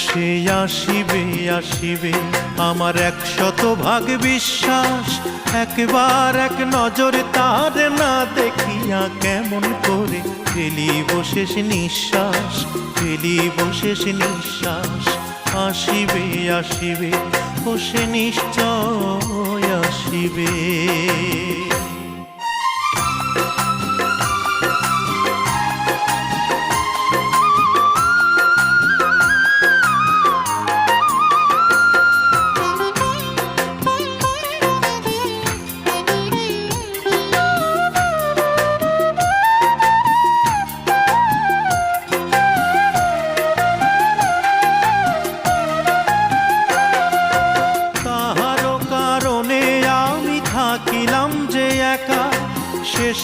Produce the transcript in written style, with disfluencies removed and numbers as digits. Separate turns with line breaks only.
সে আসিবে আসিবে আমার 100% বিশ্বাস। একবার এক নজর তার না দেখিয়া কেমন করে ফেলিব শেষ নিঃশ্বাস, ফেলিব শেষ নিঃশ্বাস। আসিবে আসিবে ও সে নিশ্চয় আসিবে। থাকিলাম যে একা, শেষ